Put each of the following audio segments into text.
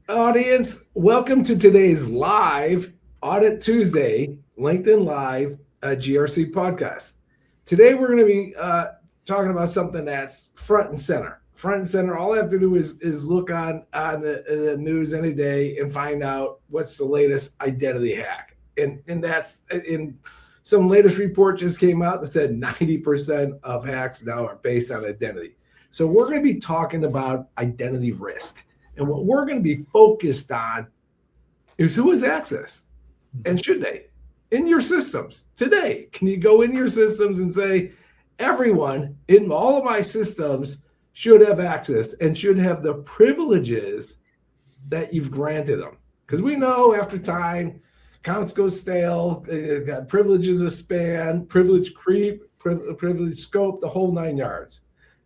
Audience, welcome to today's live Audit Tuesday LinkedIn Live GRC podcast. Today we're going to be talking about something that's front and center. Front and center. All I have to do is look on the news any day and find out what's the latest identity hack. And that's in some latest report just came out that said 90% of hacks now are based on identity. So we're going to be talking about identity risk. And what we're going to be focused on is who has access and should they in your systems today. Can you go in your systems and say, everyone in all of my systems should have access and should have the privileges that you've granted them? Because we know after time, accounts go stale, privileges expand, privilege creep, privilege scope, the whole 9 yards.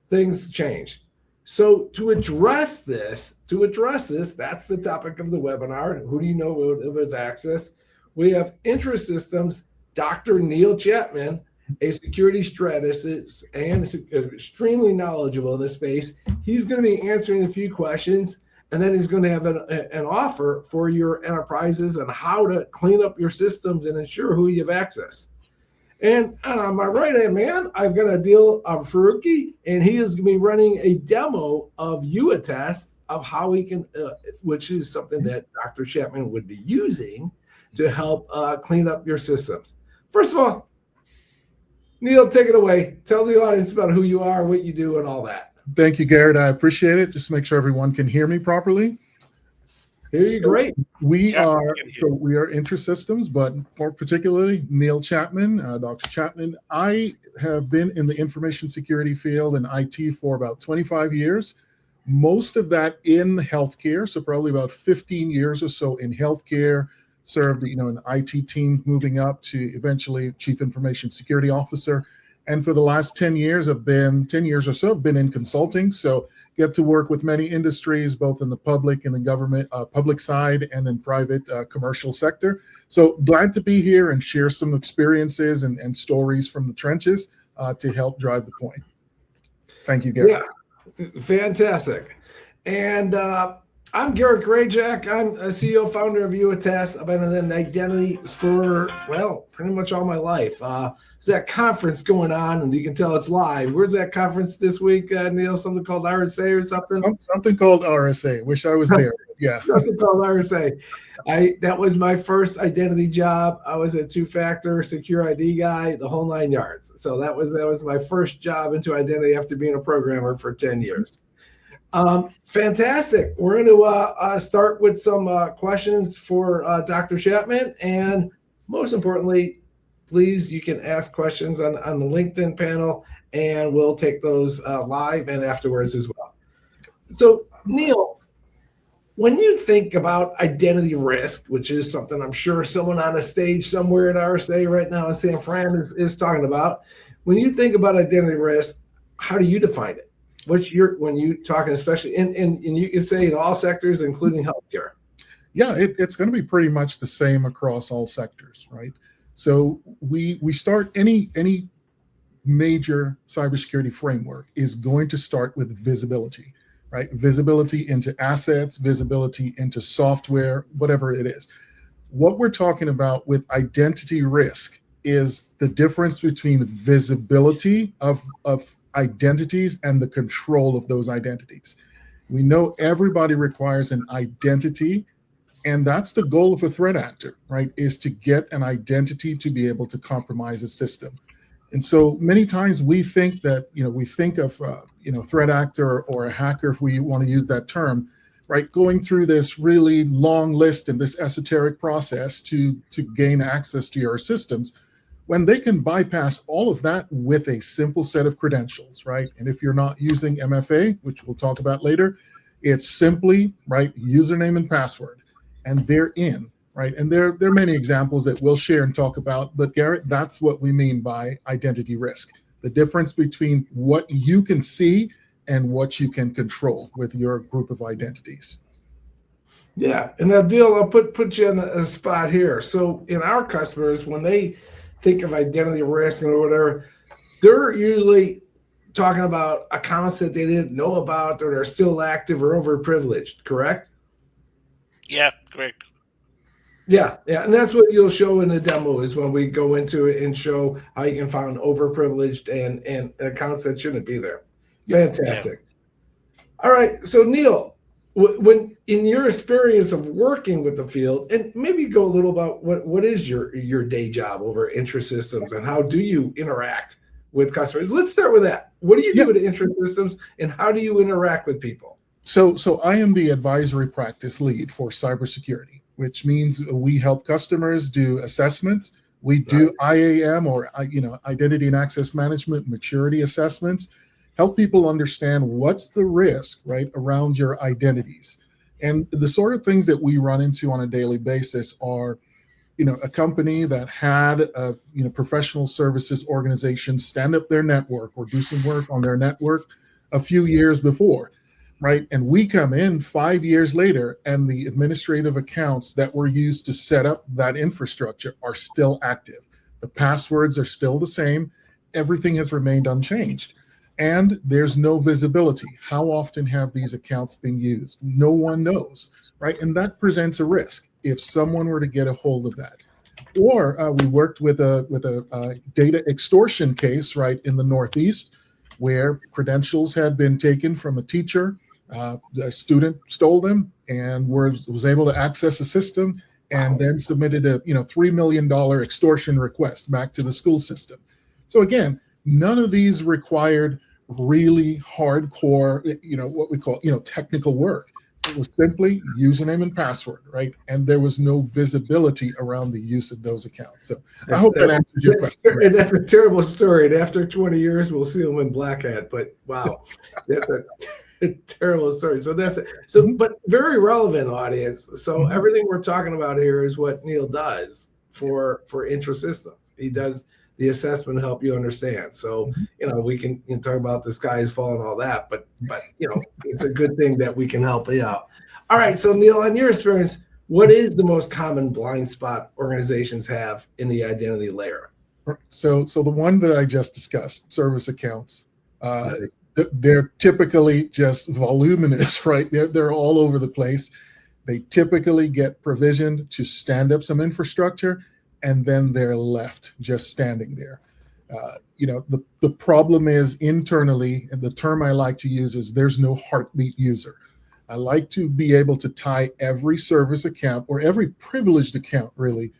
Things change. So to address this, that's the topic of the webinar. Who do you know who has access? We have IntraSystems, Dr. Neil Chapman, a security strategist and extremely knowledgeable in this space. He's going to be answering a few questions, and then he's going to have an offer for your enterprises on how to clean up your systems and ensure who you have access. And on my right-hand man, I've got a deal of Faruqi, and he is going to be running a demo of YouAttest of how he can, which is something that Dr. Chapman would be using to help clean up your systems. First of all, Neil, take it away. Tell the audience about who you are, what you do, and all that. Thank you, Garrett. I appreciate it. Just make sure everyone can hear me properly. Great. We are IntraSystems, but more particularly Neil Chapman, Dr. Chapman. I have been in the information security field and IT for about 25 years, most of that in healthcare. So probably about 15 years or so in healthcare, served, an IT team moving up to eventually Chief Information Security Officer. And for the last 10 years or so, I've been in consulting. So get to work with many industries, both in the public and the government, public side and in private commercial sector. So glad to be here and share some experiences and stories from the trenches to help drive the point. Thank you, Garret. Yeah, fantastic. And I'm Garret Grajek. I'm a CEO, founder of YouAttest. I've been in identity for, pretty much all my life. There's that conference going on, and you can tell it's live. Where's that conference this week, Neil? Something called RSA or something? Something called RSA. Wish I was there. Yeah. Something called RSA. That was my first identity job. I was a two-factor secure ID guy, the whole 9 yards. So that was my first job into identity after being a programmer for 10 years. Fantastic. We're going to start with some questions for Dr. Chapman. And most importantly, please, you can ask questions on the LinkedIn panel, and we'll take those live and afterwards as well. So, Neil, when you think about identity risk, which is something I'm sure someone on a stage somewhere at RSA right now in San Fran is talking about, when you think about identity risk, how do you define it? When you talking, especially and you can say in all sectors, including healthcare? Yeah, it's going to be pretty much the same across all sectors, right? So we start any major cybersecurity framework is going to start with visibility, right? Visibility into assets, visibility into software, whatever it is. What we're talking about with identity risk is the difference between visibility of identities and the control of those identities. We know everybody requires an identity, and that's the goal of a threat actor, right? Is to get an identity to be able to compromise a system. And so many times we think that, we think of, threat actor or a hacker, if we want to use that term, right? Going through this really long list and this esoteric process to gain access to your systems, when they can bypass all of that with a simple set of credentials, right? And if you're not using MFA, which we'll talk about later, it's simply, right, username and password, and they're in, right? And there are many examples that we'll share and talk about, but Garret, that's what we mean by identity risk, the difference between what you can see and what you can control with your group of identities. Yeah, and Adil, I'll put you in a spot here. So in our customers, when they think of identity risk or whatever, they're usually talking about accounts that they didn't know about or they're still active or overprivileged, correct? Yeah, correct. Yeah, and that's what you'll show in the demo is when we go into it and show how you can find overprivileged and accounts that shouldn't be there. Fantastic. All right, so Neil, when in your experience of working with the field, and maybe go a little about what is your day job over at IntraSystems and how do you interact with customers? Let's start with that. What do you do at IntraSystems and how do you interact with people? So I am the advisory practice lead for cybersecurity, which means we help customers do assessments. We do IAM or identity and access management maturity assessments, help people understand what's the risk right around your identities. And the sort of things that we run into on a daily basis are, a company that had a professional services organization stand up their network or do some work on their network a few years before. Right. And we come in 5 years later and the administrative accounts that were used to set up that infrastructure are still active. The passwords are still the same. Everything has remained unchanged. And there's no visibility. How often have these accounts been used? No one knows. Right. And that presents a risk if someone were to get a hold of that. Or we worked with a data extortion case right in the Northeast where credentials had been taken from a teacher. The student stole them and was able to access a system and then submitted a $3 million extortion request back to the school system. So again, none of these required really hardcore, what we call, technical work. It was simply username and password, right? And there was no visibility around the use of those accounts. So I hope that answers your question. Right? That's a terrible story. And after 20 years, we'll see them in Black Hat. But wow, that's a terrible story. So that's it. So, but very relevant audience. So everything we're talking about here is what Neil does for IntraSystems. He does the assessment to help you understand. So, we can talk about the sky is falling, all that, but it's a good thing that we can help you out. All right. So Neil, on your experience, what is the most common blind spot organizations have in the identity layer? So the one that I just discussed, service accounts, they're typically just voluminous, right? They're all over the place. They typically get provisioned to stand up some infrastructure, and then they're left just standing there. The problem is internally, and the term I like to use is there's no heartbeat user. I like to be able to tie every service account or every privileged account really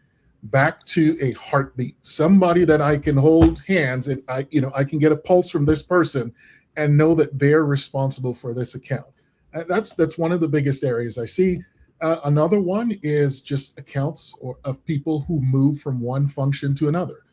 back to a heartbeat, somebody that I can hold hands and I can get a pulse from this person and know that they're responsible for this account. That's one of the biggest areas I see. Another one is just accounts of people who move from one function to another.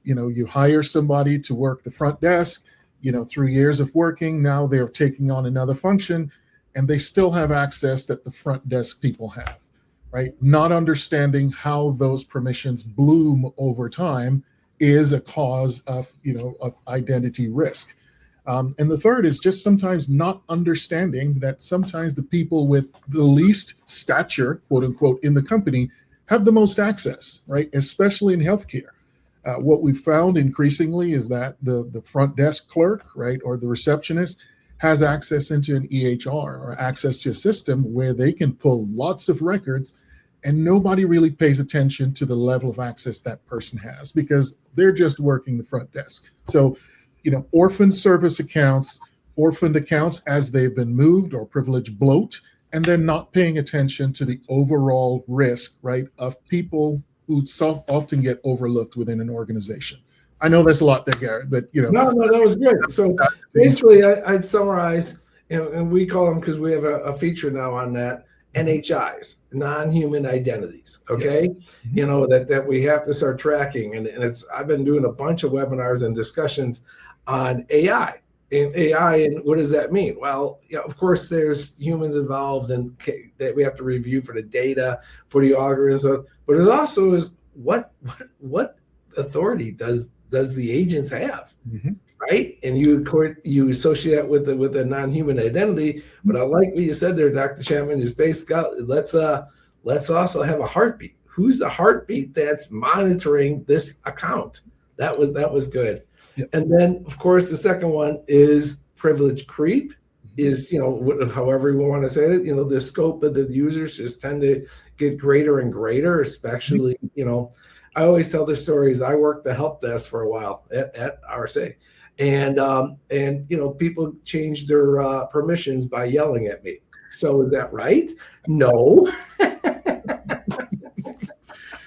You hire somebody to work the front desk, 3 years of working, now they're taking on another function and they still have access that the front desk people have, right? Not understanding how those permissions bloom over time is a cause of identity risk. And the third is just sometimes not understanding that sometimes the people with the least stature, quote unquote, in the company have the most access, right? Especially in healthcare. What we've found increasingly is that the front desk clerk, right, or the receptionist has access into an EHR or access to a system where they can pull lots of records and nobody really pays attention to the level of access that person has because they're just working the front desk. So orphaned service accounts, orphaned accounts as they've been moved or privilege bloat, and then not paying attention to the overall risk, right, of people who often get overlooked within an organization. I know that's a lot there, Garret, but No, that was good. So basically, I'd summarize, and we call them because we have a feature now on that. NHIs, non-human identities. Okay, yes. That we have to start tracking, and I've been doing a bunch of webinars and discussions on AI and what does that mean? Well, of course, there's humans involved and that we have to review for the data, for the algorithms, but it also is what authority does the agents have, right? And you associate that with a non-human identity. But I like what you said there, Dr. Chapman. Is basically let's also have a heartbeat. Who's the heartbeat that's monitoring this account? That was good. Yep. And then, of course, the second one is privilege creep is, however we want to say it, the scope of the users just tend to get greater and greater, especially, I always tell the stories. I worked the help desk for a while at RSA, and people changed their permissions by yelling at me. So is that right? No.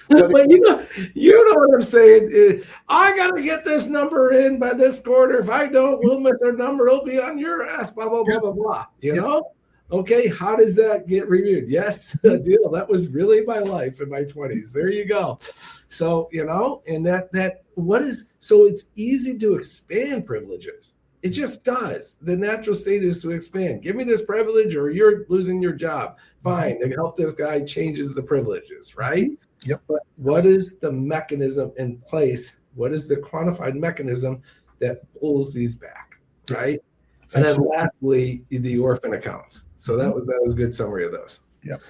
But you know what I'm saying. I got to get this number in by this quarter. If I don't, we'll miss our number. It'll be on your ass. Blah blah blah blah blah. You know. Okay, how does that get reviewed? Yes, deal. That was really my life in my 20s. There you go. So and that what is so it's easy to expand privileges. It just does. The natural state is to expand. Give me this privilege, or you're losing your job. Fine. To help this guy changes the privileges, right? Yep. But what is the mechanism in place? What is the quantified mechanism that pulls these back, right? Yes. And then lastly, the orphan accounts. So that was a good summary of those. Yep.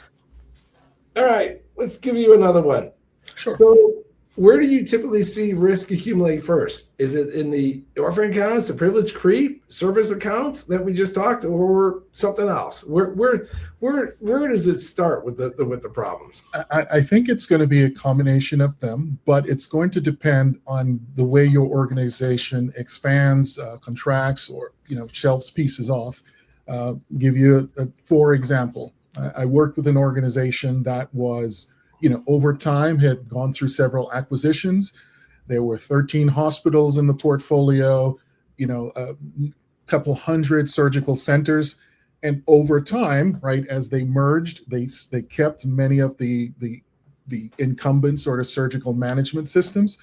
All right, let's give you another one. Sure. So where do you typically see risk accumulate first? Is it in the orphan accounts, the privilege creep, service accounts that we just talked, or something else? Where does it start with the problems? I think it's going to be a combination of them, but it's going to depend on the way your organization expands, contracts, or shelves pieces off. Give you for example, I worked with an organization that was over time had gone through several acquisitions. There were 13 hospitals in the portfolio, a couple hundred surgical centers. And over time, right, as they merged, they kept many of the incumbent sort of surgical management systems.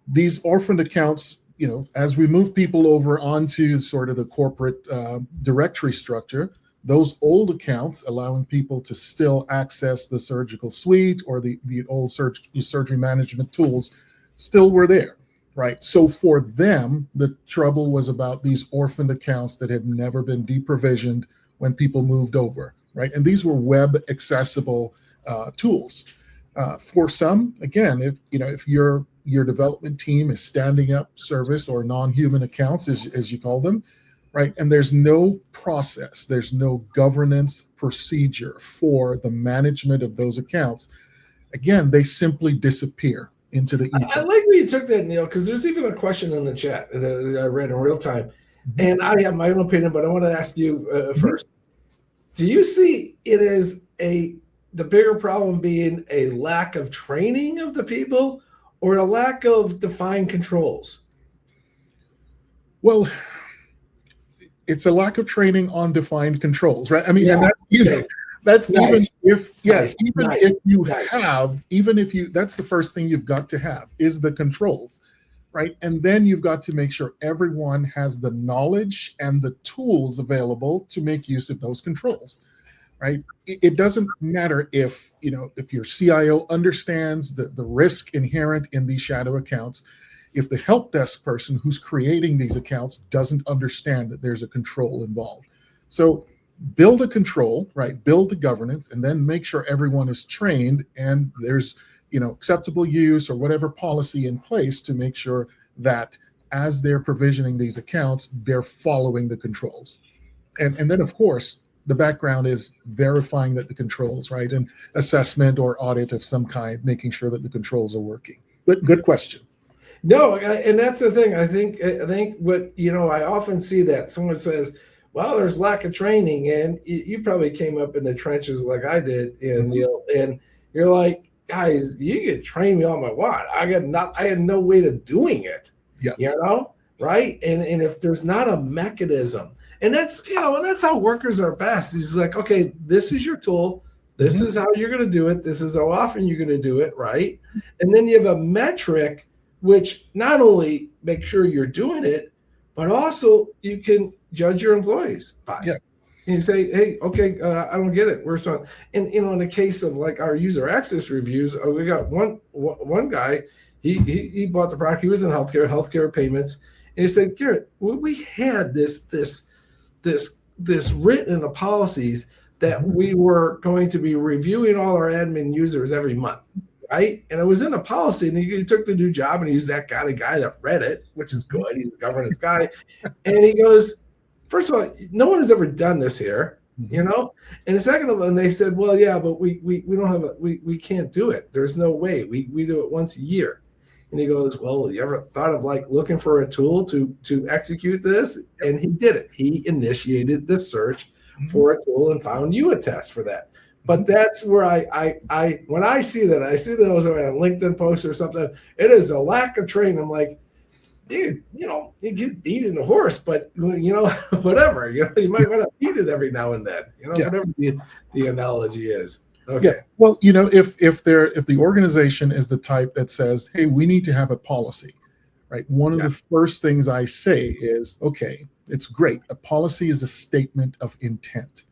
These orphaned accounts, as we move people over onto sort of the corporate directory structure, those old accounts allowing people to still access the surgical suite or the old surgery management tools still were there, right? So for them, the trouble was about these orphaned accounts that had never been deprovisioned when people moved over, right? And these were web accessible tools. For some, again, if your development team is standing up service or non-human accounts, as you call them, right? And there's no process, there's no governance procedure for the management of those accounts. Again, they simply disappear into the ether. I like where you took that, Neil, because there's even a question in the chat that I read in real time. And I have my own opinion, but I want to ask you first. Do you see it as the bigger problem being a lack of training of the people or a lack of defined controls? Well, it's a lack of training on defined controls, right? I mean, and that's nice. Even if you that's the first thing you've got to have is the controls, right? And then you've got to make sure everyone has the knowledge and the tools available to make use of those controls, right? It doesn't matter if your CIO understands the risk inherent in these shadow accounts. If the help desk person who's creating these accounts doesn't understand that there's a control involved. So build a control, right? Build the governance, and then make sure everyone is trained and there's, acceptable use or whatever policy in place to make sure that as they're provisioning these accounts, they're following the controls. And then, of course, the background is verifying that the controls, right? And assessment or audit of some kind, making sure that the controls are working. But good question. No, and that's the thing. I think what I often see that someone says, "Well, there's lack of training," and you probably came up in the trenches like I did, and and you're like, "Guys, you could train me all I want. I had no way of doing it." Yeah, right? And if there's not a mechanism, and that's and that's how workers are best. It's like, okay, this is your tool. This is how you're going to do it. This is how often you're going to do it, right? And then you have a metric which not only make sure you're doing it, but also you can judge your employees by. Yeah. And you say, hey, okay, I don't get it. Where's one? And in the case of like our user access reviews, we got one guy. He bought the product. He was in healthcare payments, and he said, Garret, we had this written in the policies that we were going to be reviewing all our admin users every month. Right. And it was in a policy, and he took the new job, and he was that kind of guy that read it, which is good. He's a governance guy. And he goes, first of all, no one has ever done this here, you know. And the second of all, and they said, well, yeah, but we don't have we can't do it. There's no way. We do it once a year. And he goes, well, you ever thought of like looking for a tool to execute this? And he did it. He initiated the search for a tool and found YouAttest for that. But that's where I when I see that, I see those on a LinkedIn post or something, it is a lack of training. I'm like, dude, you know, you get eating a horse, but you know, whatever, you know, you might want to feed it every now and then, you know, whatever the analogy is. Okay. Yeah. Well, you know, if the organization is the type that says, hey, we need to have a policy, right? One of the first things I say is, okay, it's great. A policy is a statement of intent.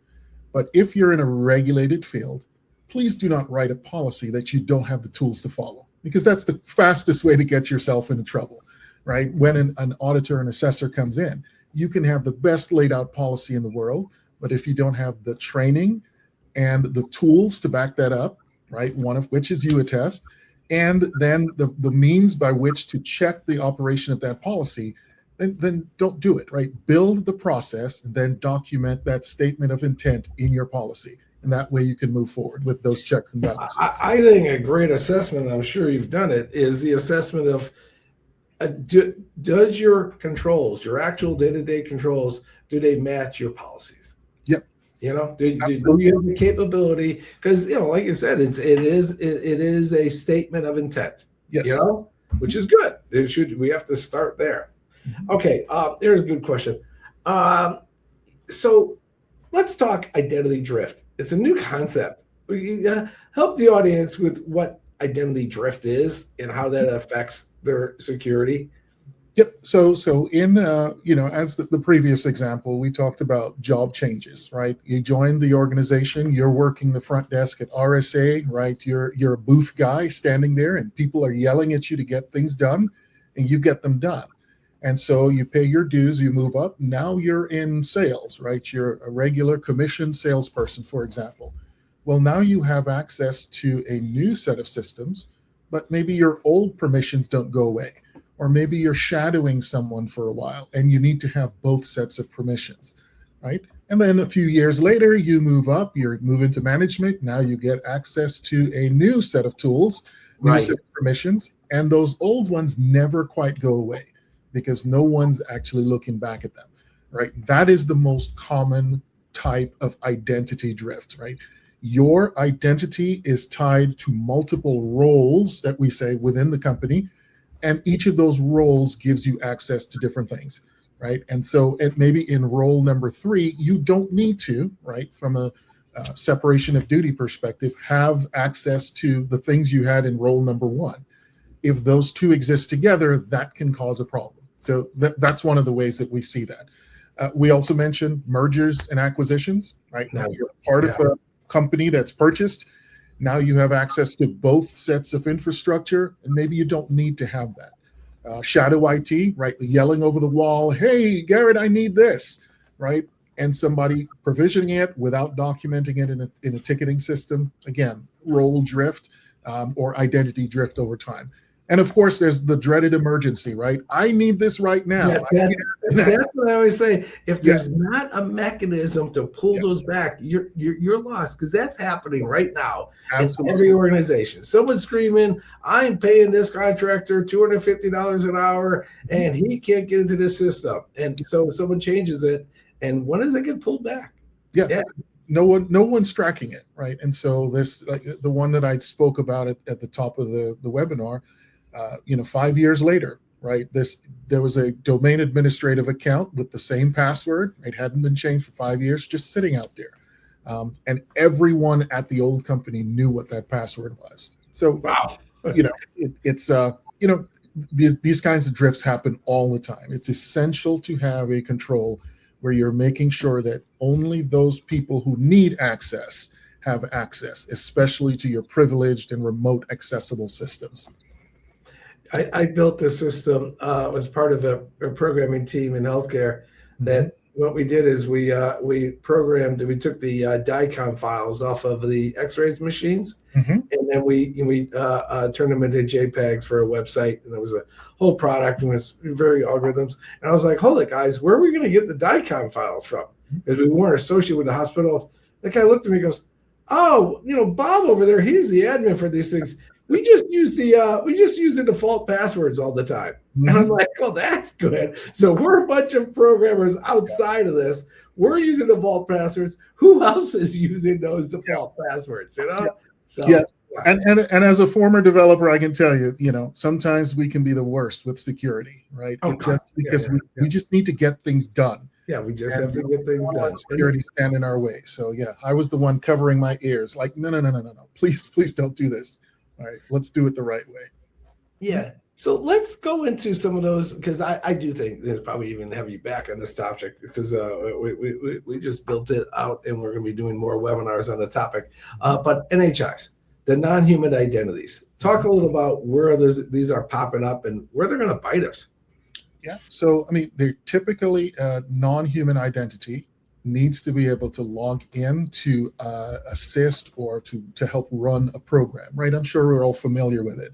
But if you're in a regulated field, please do not write a policy that you don't have the tools to follow, because that's the fastest way to get yourself into trouble, right? When an auditor and assessor comes in, you can have the best laid out policy in the world, but if you don't have the training and the tools to back that up, right? One of which is YouAttest, and then the means by which to check the operation of that policy, then don't do it, right? Build the process and then document that statement of intent in your policy. And that way you can move forward with those checks and balances. I think a great assessment, I'm sure you've done it, is the assessment of does your controls, your actual day-to-day controls, do they match your policies? Yep. You know, do you have the capability? Because, you know, like you said, it is a statement of intent. Yes. You know, which is good. We have to start there. Okay, there's a good question. So let's talk identity drift. It's a new concept. Help the audience with what identity drift is and how that affects their security. Yep. So in you know, as the previous example, we talked about job changes, right? You join the organization, you're working the front desk at RSA, right? You're a booth guy standing there, and people are yelling at you to get things done, and you get them done. And so you pay your dues, you move up. Now you're in sales, right? You're a regular commissioned salesperson, for example. Well, now you have access to a new set of systems, but maybe your old permissions don't go away. Or maybe you're shadowing someone for a while and you need to have both sets of permissions, right? And then a few years later, you move up, you move into management. Now you get access to a new set of tools, new set of permissions, and those old ones never quite go away because no one's actually looking back at them, right? That is the most common type of identity drift, right? Your identity is tied to multiple roles that we say within the company, and each of those roles gives you access to different things, right? And so maybe in role number 3, you don't need to, right, from a separation of duty perspective, have access to the things you had in role number 1. If those two exist together, that can cause a problem. So that's one of the ways that we see that. We also mentioned mergers and acquisitions, right? Now you're part of a company that's purchased. Now you have access to both sets of infrastructure, and maybe you don't need to have that. Shadow IT, right? Yelling over the wall, hey, Garret, I need this, right? And somebody provisioning it without documenting it in a ticketing system. Again, role drift or identity drift over time. And of course, there's the dreaded emergency, right? I need this right now. Yeah, that's what I always say. If there's not a mechanism to pull those back, you're lost, because that's happening right now in every organization. Someone's screaming, I'm paying this contractor $250 an hour, and he can't get into this system. And so someone changes it, and when does it get pulled back? Yeah. No one's tracking it, right? And so this, like the one that I spoke about at the top of the webinar, 5 years later, right? There was a domain administrative account with the same password. It hadn't been changed for 5 years, just sitting out there. And everyone at the old company knew what that password was. So, wow, these kinds of drifts happen all the time. It's essential to have a control where you're making sure that only those people who need access have access, especially to your privileged and remote accessible systems. I built this system as part of a programming team in healthcare that what we did is we took the DICOM files off of the X-rays machines, and then we turned them into JPEGs for a website, and it was a whole product, and it was very algorithms. And I was like, hold it, guys, where are we going to get the DICOM files from? Because we weren't associated with the hospital. The guy looked at me and goes, oh, Bob over there, he's the admin for these things. We just use the default passwords all the time. And I'm like, oh, that's good. So we're a bunch of programmers outside of this. We're using default passwords. Who else is using those default passwords? So yeah. And as a former developer, I can tell you, sometimes we can be the worst with security, right? We just need to get things done. Yeah, we just have to get things done. Security stand in our way. So yeah, I was the one covering my ears, like, no. Please don't do this. All right, let's do it the right way. Yeah. So let's go into some of those, because I do think there's probably even have you back on this topic, because we just built it out and we're going to be doing more webinars on the topic. But NHIs, the non-human identities. Talk a little about where these are popping up and where they're going to bite us. Yeah. So, they're typically a non-human identity needs to be able to log in to assist or to help run a program, right? I'm sure we're all familiar with it.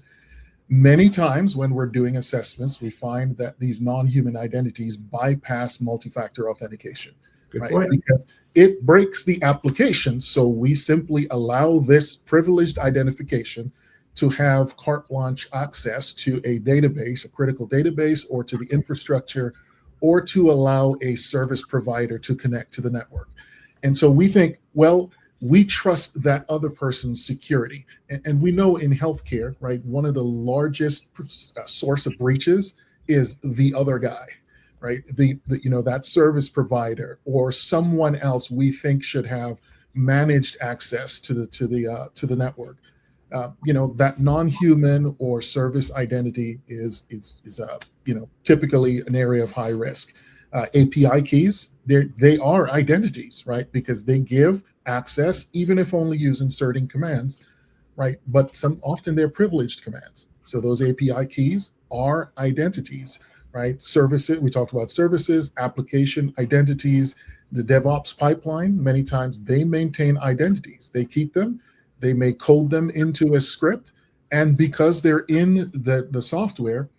Many times when we're doing assessments, we find that these non-human identities bypass multi-factor authentication. Good right? point. Because it breaks the application. So we simply allow this privileged identification to have carte blanche access to a database, a critical database, or to the infrastructure, or to allow a service provider to connect to the network. And so we think, well, we trust that other person's security. And we know in healthcare, right, one of the largest source of breaches is the other guy, right? That service provider or someone else we think should have managed access to the network. That non-human or service identity is typically an area of high risk. API keys, they are identities, right? Because they give access, even if only using certain commands, right? But often they're privileged commands. So those API keys are identities, right? Services, we talked about services, application identities, the DevOps pipeline, many times they maintain identities. They keep them. They may code them into a script, and because they're in the software,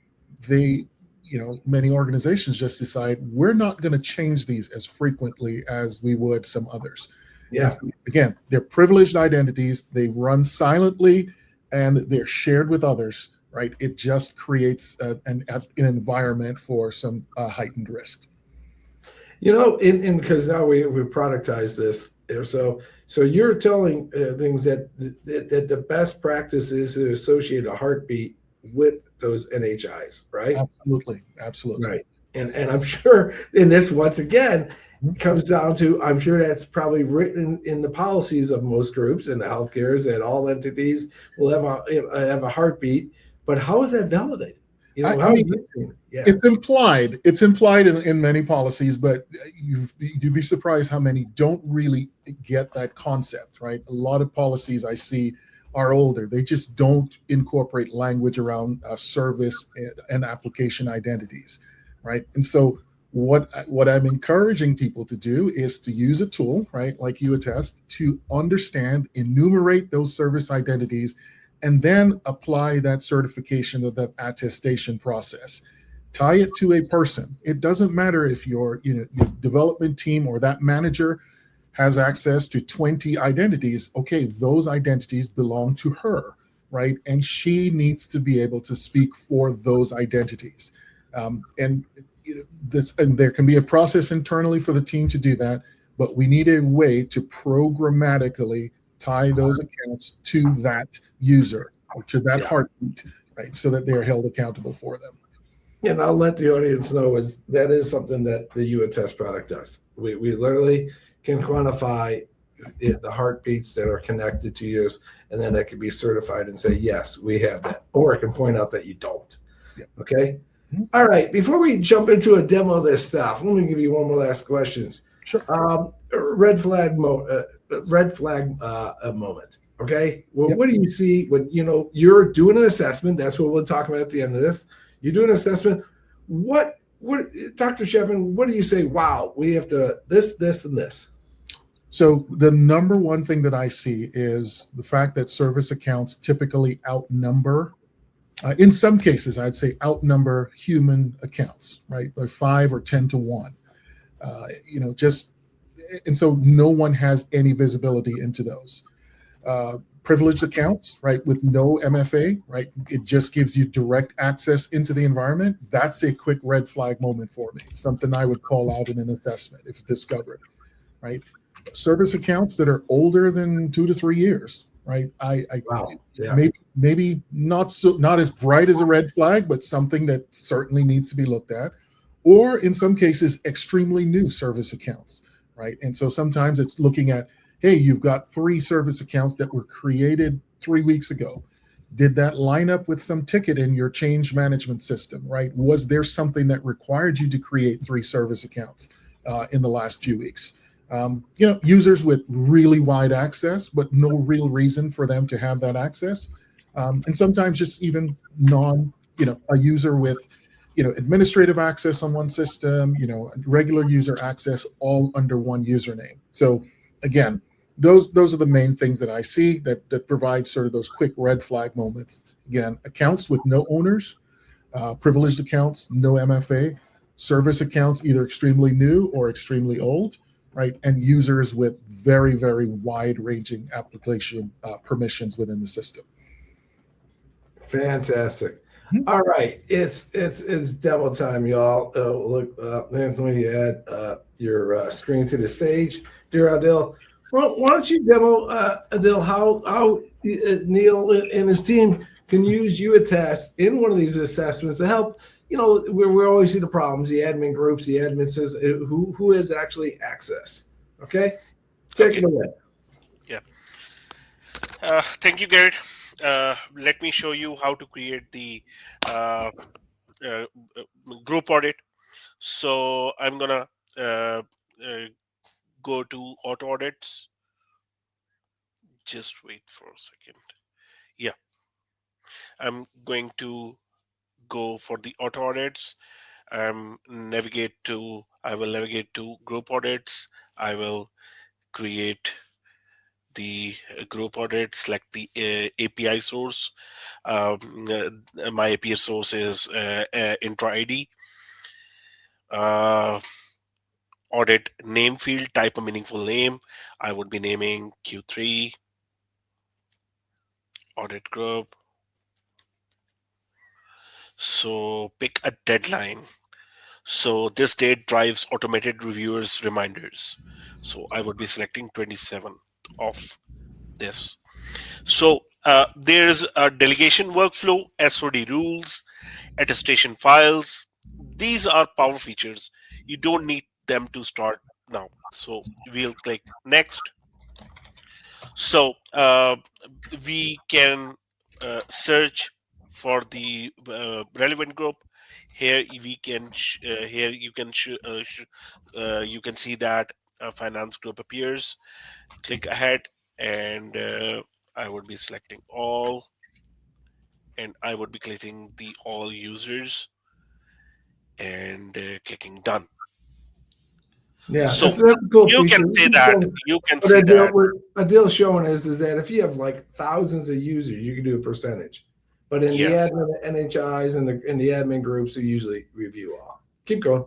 many organizations just decide we're not going to change these as frequently as we would some others. Yeah. So, again, they're privileged identities. They run silently, and they're shared with others. Right? It just creates an environment for some heightened risk. Because now we productize this. So you're telling things that the best practice is to associate a heartbeat with those NHIs, right? Absolutely. Right. And I'm sure in this, once again, comes down to, I'm sure that's probably written in the policies of most groups and the healthcares that all entities will have a heartbeat. But how is that validated? It's implied. It's implied in many policies, but you'd be surprised how many don't really get that concept, right? A lot of policies I see are older. They just don't incorporate language around service and application identities, right? And so what I'm encouraging people to do is to use a tool, right, like YouAttest, to understand, enumerate those service identities, and then apply that certification or that attestation process. Tie it to a person. It doesn't matter if your development team or that manager has access to 20 identities. Okay, those identities belong to her, right? And she needs to be able to speak for those identities. And there can be a process internally for the team to do that, but we need a way to programmatically tie those accounts to that user or to that heartbeat, right? So that they're held accountable for them. And I'll let the audience know that is something that the YouAttest product does. We literally can quantify the heartbeats that are connected to yours, and then it can be certified and say, yes, we have that. Or I can point out that you don't. Yeah. Okay? Mm-hmm. All right. Before we jump into a demo of this stuff, let me give you one more last questions. Sure. Red flag moment. Okay. Well, What do you see when you're doing an assessment? That's what we'll talk about at the end of this. You're doing an assessment. What what, Dr. Chapman, what do you say? Wow, we have to this, and this. So the number one thing that I see is the fact that service accounts typically outnumber, in some cases, I'd say outnumber human accounts, right, by 5 or 10 to 1. Just and so no one has any visibility into those. Privileged accounts, right, with no MFA, right, it just gives you direct access into the environment. That's a quick red flag moment for me. It's something I would call out in an assessment if discovered, right? Service accounts that are older than 2 to 3 years, right? Wow. Yeah. Maybe not as bright as a red flag, but something that certainly needs to be looked at. Or in some cases, extremely new service accounts, right? And so sometimes it's looking at, hey, you've got 3 service accounts that were created 3 weeks ago. Did that line up with some ticket in your change management system, right? Was there something that required you to create 3 service accounts in the last few weeks? Users with really wide access, but no real reason for them to have that access. And sometimes just even a user with, administrative access on one system, regular user access all under one username. So again, those are the main things that I see that provide sort of those quick red flag moments. Again, accounts with no owners, privileged accounts, no MFA, service accounts either extremely new or extremely old, right? And users with very, very wide-ranging application permissions within the system. Fantastic. All right, it's demo time, y'all. Look, Anthony, you add your screen to the stage, dear Adil. Well, why don't you demo, Adil, how Neil and his team can use YouAttest in one of these assessments to help. We always see the problems, the admin groups, the admin says who has actually access. Okay, take it away. Yeah. Thank you, Garret. Let me show you how to create the group audit. So I'm gonna go to auto audits. Just wait for a second. Yeah, I'm going to go for the auto audits. I will navigate to group audits. I will create the group audit, select the API source. My API source is IntraID. Audit name field, type a meaningful name. I would be naming Q3 audit group. So pick a deadline. So this date drives automated reviewers reminders. So I would be selecting 27th of this. So there's a delegation workflow, SOD rules, attestation files. These are power features. You don't need them to start now. So we'll click next. So we can search for the relevant group. Here we can here you can you can see that a finance group appears. Click ahead, and I would be selecting all, and I would be clicking the all users and clicking done. Yeah, so that's a cool you feature. can say that you can What see that Adil showing is that if you have like thousands of users, you can do a percentage. But in the admin NHIs and the admin groups, we usually review all. Keep going.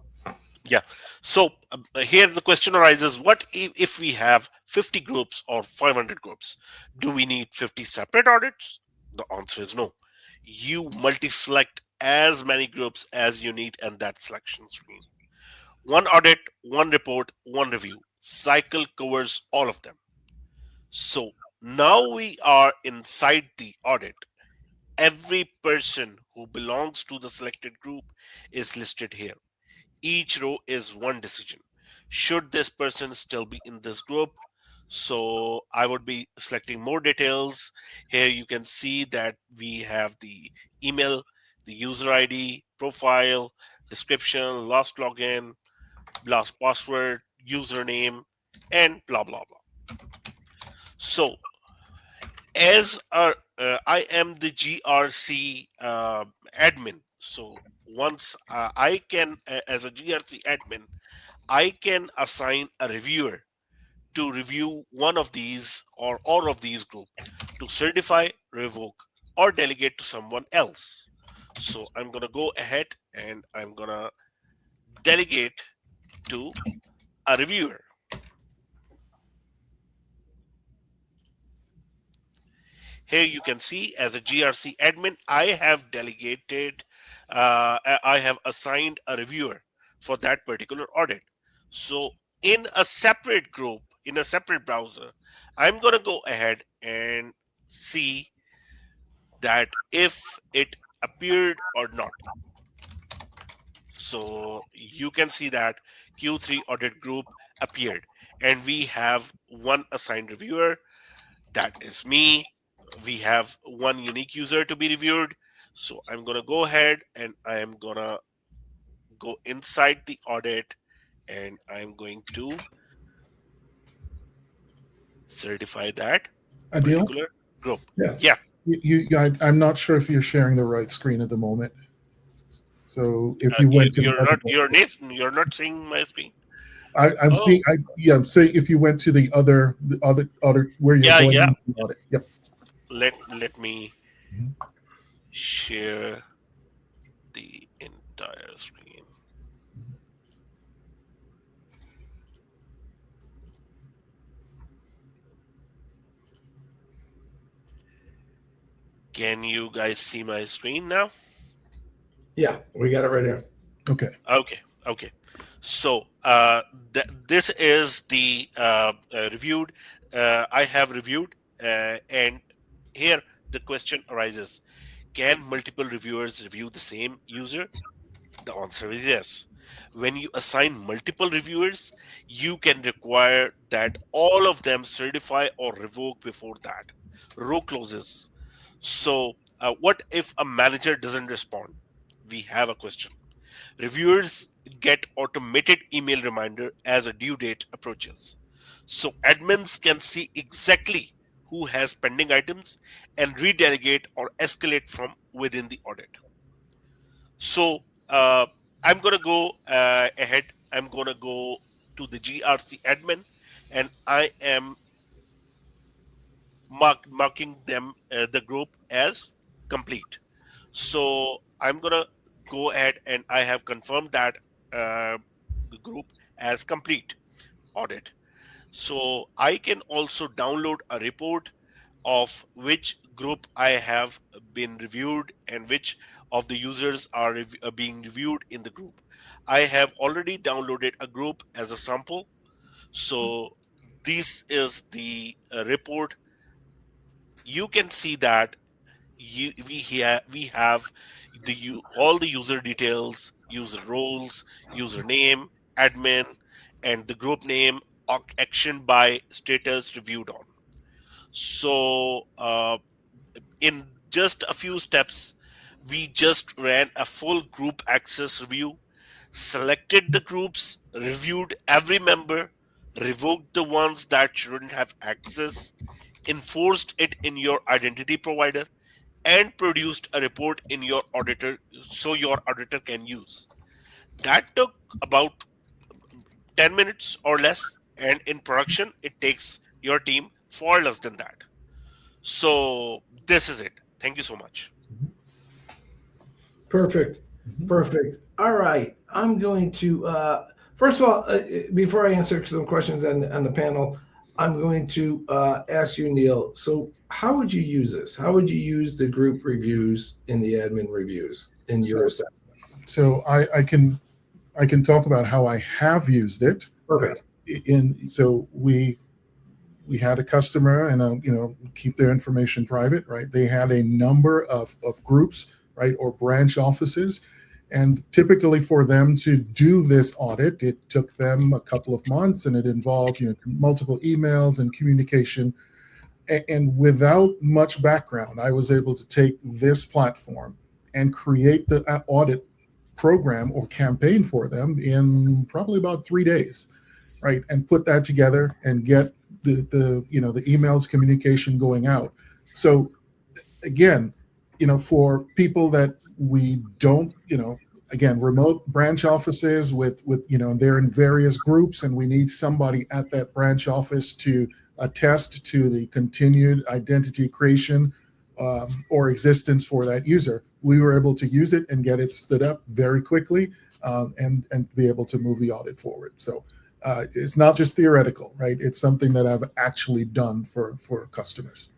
Yeah. So here the question arises: what if we have 50 groups or 500 groups? Do we need 50 separate audits? The answer is no. You multi-select as many groups as you need in that selection screen. One audit, one report, one review. Cycle covers all of them. So now we are inside the audit. Every person who belongs to the selected group is listed here. Each row is one decision. Should this person still be in this group? So I would be selecting more details. Here you can see that we have the email, the user ID, profile, description, last login, last password, username, and blah, blah, blah. So as I am the GRC admin, so once I can, as a GRC admin, I can assign a reviewer to review one of these or all of these group to certify, revoke, or delegate to someone else. So I'm going to go ahead and I'm going to delegate to a reviewer. Here you can see as a GRC admin, I have delegated, I have assigned a reviewer for that particular audit. So in a separate group, in a separate browser, I'm going to go ahead and see that if it appeared or not. So you can see that Q3 audit group appeared and we have one assigned reviewer, that is me. We have one unique user to be reviewed. So I'm going to go ahead and I am going to go inside the audit and I'm going to certify that Adil? particular group. Yeah. Yeah. I'm not sure if you're sharing the right screen at the moment. So if you went to the other, You're not seeing my screen. I'm seeing. So if you went to the other where you're going Yeah. into the audit. Yep. Let me Mhm. share the entire screen. Can you guys see my screen now? Yeah, we got it right here. Okay. Okay. So this is the reviewed. I have reviewed, and here the question arises: can multiple reviewers review the same user? The answer is yes. When you assign multiple reviewers, you can require that all of them certify or revoke before that. Row closes. So, what if a manager doesn't respond? We have a question. Reviewers get automated email reminder as a due date approaches. So, admins can see exactly who has pending items and redelegate or escalate from within the audit. So I'm going to go ahead. I'm going to go to the GRC admin and I am marking them, the group as complete. So I'm going to go ahead and I have confirmed that uh, the group as complete audit. So I can also download a report of which group I have been reviewed and which of the users are being reviewed in the group. I have already downloaded a group as a sample. So this is the report. You can see that we have all the user details, user roles, username, admin, and the group name, action by, status, reviewed on. So in just a few steps, we just ran a full group access review, selected the groups, reviewed every member, revoked the ones that shouldn't have access, enforced it in your identity provider, and produced a report in your auditor so your auditor can use. That took about 10 minutes or less, and in production, it takes your team far less than that. So, this is it. Thank you so much. Perfect. Mhm. Perfect. All right. I'm going to, first of all, before I answer some questions on the panel, I'm going to ask you, Neil. So, how would you use this? How would you use the group reviews in the admin reviews in your assessment? So I can talk about how I have used it. Perfect. So we had a customer, and keep their information private, right? They had a number of groups, right, or branch offices, and typically for them to do this audit, it took them a couple of months, and it involved multiple emails and communication. And without much background, I was able to take this platform and create the audit program or campaign for them in probably about 3 days, right? And put that together and get the emails communication going out. So again, for people that we don't, again, remote branch offices with they're in various groups, and we need somebody at that branch office to attest to the continued identity creation or existence for that user. We were able to use it and get it stood up very quickly, and be able to move the audit forward. So it's not just theoretical, right? It's something that I've actually done for customers.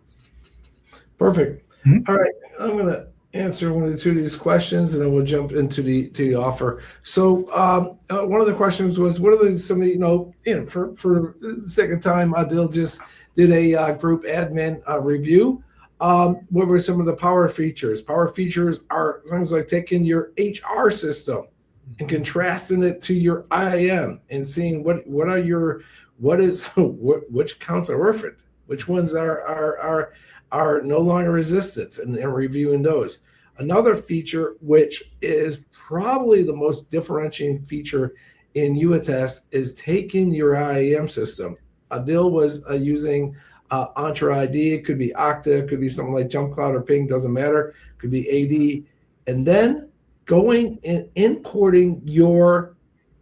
Perfect. Mm-hmm. All right, I'm going to answer one or two of these questions, and then we'll jump into the offer. So one of the questions was, what are some of for the sake of time, Adil just did a group admin review. What were some of the power features? Power features are things like taking your HR system and contrasting it to your IAM and seeing which accounts are orphaned, which ones are no longer resistant, and reviewing those. Another feature, which is probably the most differentiating feature in YouAttest, is taking your IAM system. Adil was using Entra ID. It could be Okta, it could be something like Jump Cloud or Ping, doesn't matter. It could be AD. And then going and importing your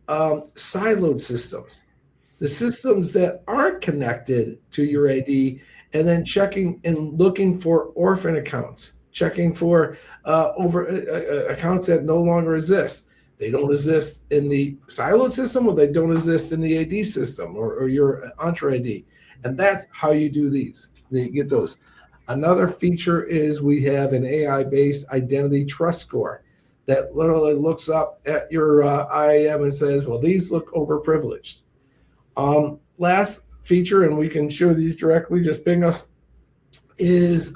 siloed systems, the systems that aren't connected to your AD, and then checking and looking for orphan accounts, checking for accounts that no longer exist. They don't exist in the siloed system, or they don't exist in the AD system or your Entra ID. And that's how you do these. You get those. Another feature is we have an AI-based identity trust score that literally looks up at your IAM and says, well, these look overprivileged. Last feature, and we can show these directly, just ping us, is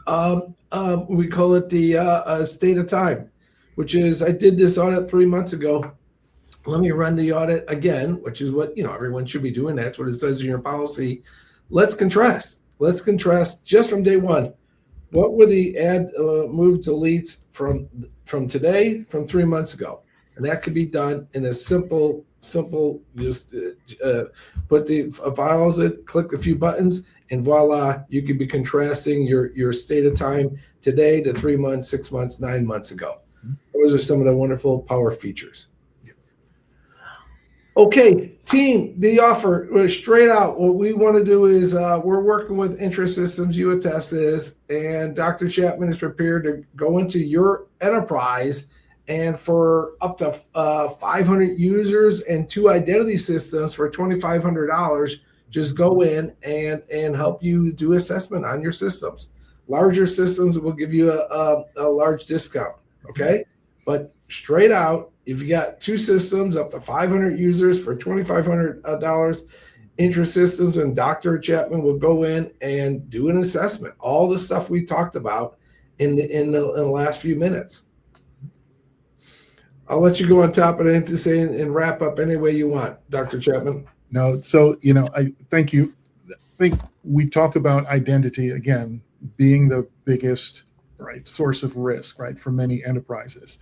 we call it the state of time, which is, I did this audit 3 months ago. Let me run the audit again, which is what everyone should be doing. That's what it says in your policy. Let's contrast. Let's contrast just from day one. What were the move deletes from today, from 3 months ago? And that could be done in a simple, just put the files in, click a few buttons, and voila, you could be contrasting your state of time today to 3 months, 6 months, 9 months ago. Those are some of the wonderful power features. Okay, team, the offer straight out. What we want to do is we're working with IntraSystems, YouAttest is, and Dr. Chapman is prepared to go into your enterprise, and for up to 500 users and 2 identity systems for $2,500, just go in and help you do assessment on your systems. Larger systems will give you a large discount, okay? But straight out, if you got 2 systems up to 500 users for $2,500, IntraSystems and Dr. Chapman will go in and do an assessment. All the stuff we talked about in the last few minutes. I'll let you go on top of it to say and wrap up any way you want, Dr. Chapman. No, so I thank you. I think we talk about identity again being the biggest source of risk, for many enterprises.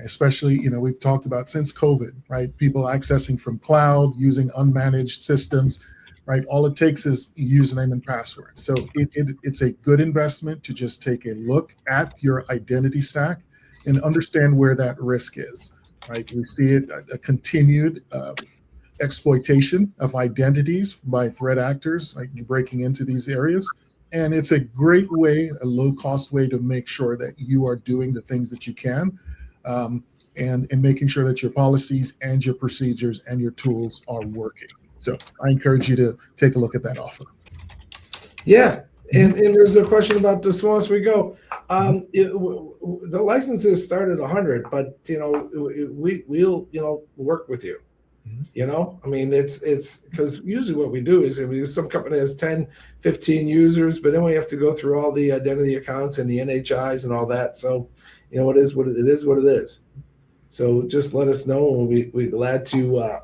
Especially, we've talked about since COVID, people accessing from cloud, using unmanaged systems, all it takes is username and password. So it's a good investment to just take a look at your identity stack and understand where that risk is, We see it a continued exploitation of identities by threat actors, breaking into these areas. And it's a great way, a low-cost way to make sure that you are doing the things that you can, and making sure that your policies and your procedures and your tools are working. So I encourage you to take a look at that offer. Yeah, and there's a question about the smallest we go. The licenses start at 100, but we'll work with you. I mean, it's because usually what we do is some company has 10, 15 users, but then we have to go through all the identity accounts and the NHIs and all that. So, it is what it is. So just let us know, and we're glad to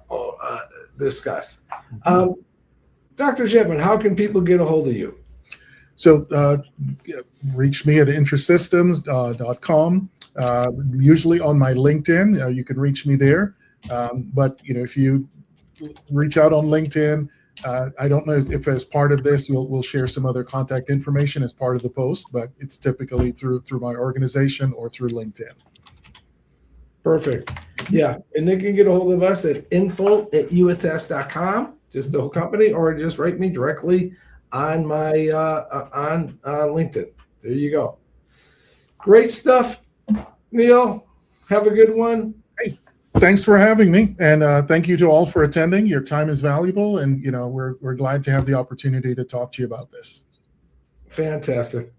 discuss. Dr. Chapman, how can people get a hold of you? So reach me at intrasystems.com. Usually on my LinkedIn, you can reach me there. But if you reach out on LinkedIn, I don't know if as part of this we'll share some other contact information as part of the post, but it's typically through my organization or through LinkedIn. Perfect. Yeah, and they can get a hold of us at info@youattest.com, just the whole company, or just write me directly on my on LinkedIn. There you go. Great stuff, Neil. Have a good one. Hey, thanks for having me, and thank you to all for attending. Your time is valuable, and we're glad to have the opportunity to talk to you about this. Fantastic.